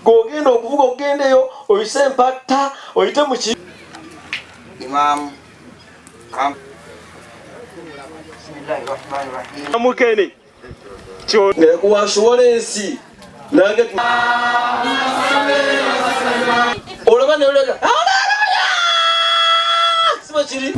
gogenda okuvuga ogendeyo oyise empatta oyite mu ki Imam kam amukene kyo ne kuwashuwole ensi nange olaba ne olega haleluya siba kiri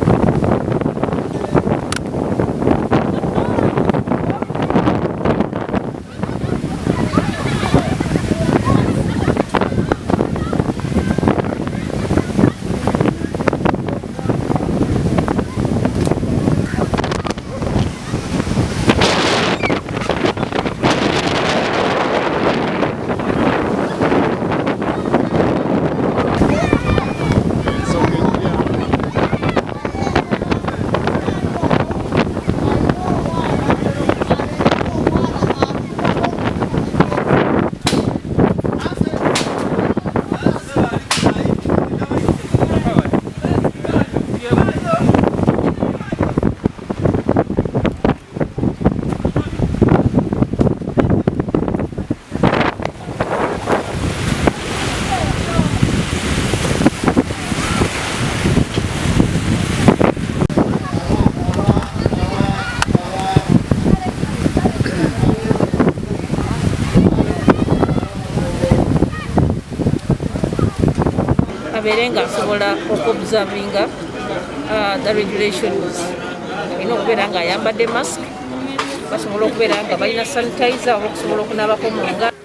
abeere nga asobola okuobservinga the regulations. Alina okubeera nga ayambadde mask, basobola okubeera nga balina sanitizer oba okusobola okunaabako mu ngalo.